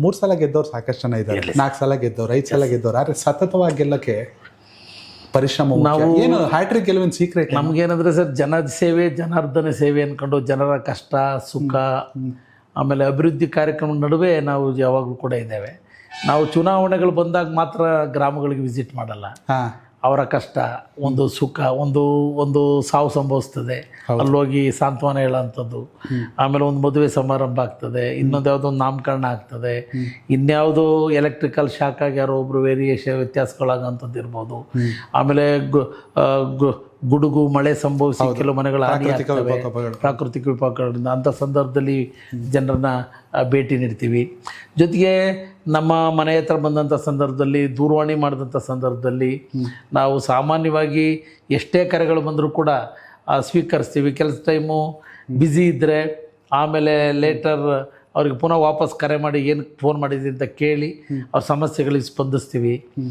3 ಸಲ ಗೆದ್ದವ್ರು ಸಾಕಷ್ಟು ಜನ ಇದ್ದಾರೆ, 4 ಸಲ ಗೆದ್ದವ್ರು, 5 ಸಲ ಗೆದ್ದವ್ರು. ಆದರೆ ಸತತವಾಗಿ ಗೆಲ್ಲಕ್ಕೆ ಪರಿಶ್ರಮ ಮುಖ್ಯ. ಏನು ಹ್ಯಾಟ್ರಿಕ್ ಗೆಲುವಿನ ಸೀಕ್ರೆಟ್? ನಮಗೇನಂದರೆ ಸರ್, ಜನ ಸೇವೆ, ಜನಾರ್ದನ ಸೇವೆ ಅಂದ್ಕೊಂಡು ಜನರ ಕಷ್ಟ ಸುಖ ಆಮೇಲೆ ಅಭಿವೃದ್ಧಿ ಕಾರ್ಯಕ್ರಮದ ನಡುವೆ ನಾವು ಯಾವಾಗಲೂ ಕೂಡ ಇದ್ದೇವೆ. ನಾವು ಚುನಾವಣೆಗಳು ಬಂದಾಗ ಮಾತ್ರ ಗ್ರಾಮಗಳಿಗೆ ವಿಸಿಟ್ ಮಾಡಲ್ಲ. ಅವರ ಕಷ್ಟ, ಒಂದು ಸುಖ, ಒಂದು ಸಾವು ಸಂಭವಿಸ್ತದೆ, ಅಲ್ಲೋಗಿ ಸಾಂತ್ವನ ಹೇಳೋಂಥದ್ದು, ಆಮೇಲೆ ಒಂದು ಮದುವೆ ಸಮಾರಂಭ ಆಗ್ತದೆ, ಇನ್ನೊಂದು ಯಾವುದೋ ಒಂದು ನಾಮಕರಣ ಆಗ್ತದೆ, ಇನ್ಯಾವುದೋ ಎಲೆಕ್ಟ್ರಿಕಲ್ ಶಾಕ್ ಆಗಿ ಯಾರೋ ಒಬ್ಬರು ವ್ಯತ್ಯಾಸಗಳಾಗೋಂಥದ್ದು ಇರ್ಬೋದು. ಆಮೇಲೆ ಗುಡುಗು ಮಳೆ ಸಂಭವಿಸಿ ಕೆಲವು ಮನೆಗಳ ಹಾನಿ ಆಗ್ತವೆ, ಪ್ರಾಕೃತಿಕ ವಿಕೋಪಗಳಿಂದ. ಅಂಥ ಸಂದರ್ಭದಲ್ಲಿ ಜನರನ್ನ ಭೇಟಿ ನೀಡ್ತೀವಿ. ಜೊತೆಗೆ ನಮ್ಮ ಮನೆ ಹತ್ರ ಬಂದಂಥ ಸಂದರ್ಭದಲ್ಲಿ, ದೂರವಾಣಿ ಮಾಡಿದಂಥ ಸಂದರ್ಭದಲ್ಲಿ ನಾವು ಸಾಮಾನ್ಯವಾಗಿ ಎಷ್ಟೇ ಕರೆಗಳು ಬಂದರೂ ಕೂಡ ಸ್ವೀಕರಿಸ್ತೀವಿ. ಕೆಲಸ ಟೈಮು ಬ್ಯುಸಿ ಇದ್ದರೆ ಆಮೇಲೆ ಲೇಟರ್ ಅವ್ರಿಗೆ ಪುನಃ ವಾಪಸ್ ಕರೆ ಮಾಡಿ ಏನು ಫೋನ್ ಮಾಡಿದ್ವಿ ಅಂತ ಕೇಳಿ ಅವ್ರ ಸಮಸ್ಯೆಗಳಿಗೆ ಸ್ಪಂದಿಸ್ತೀವಿ.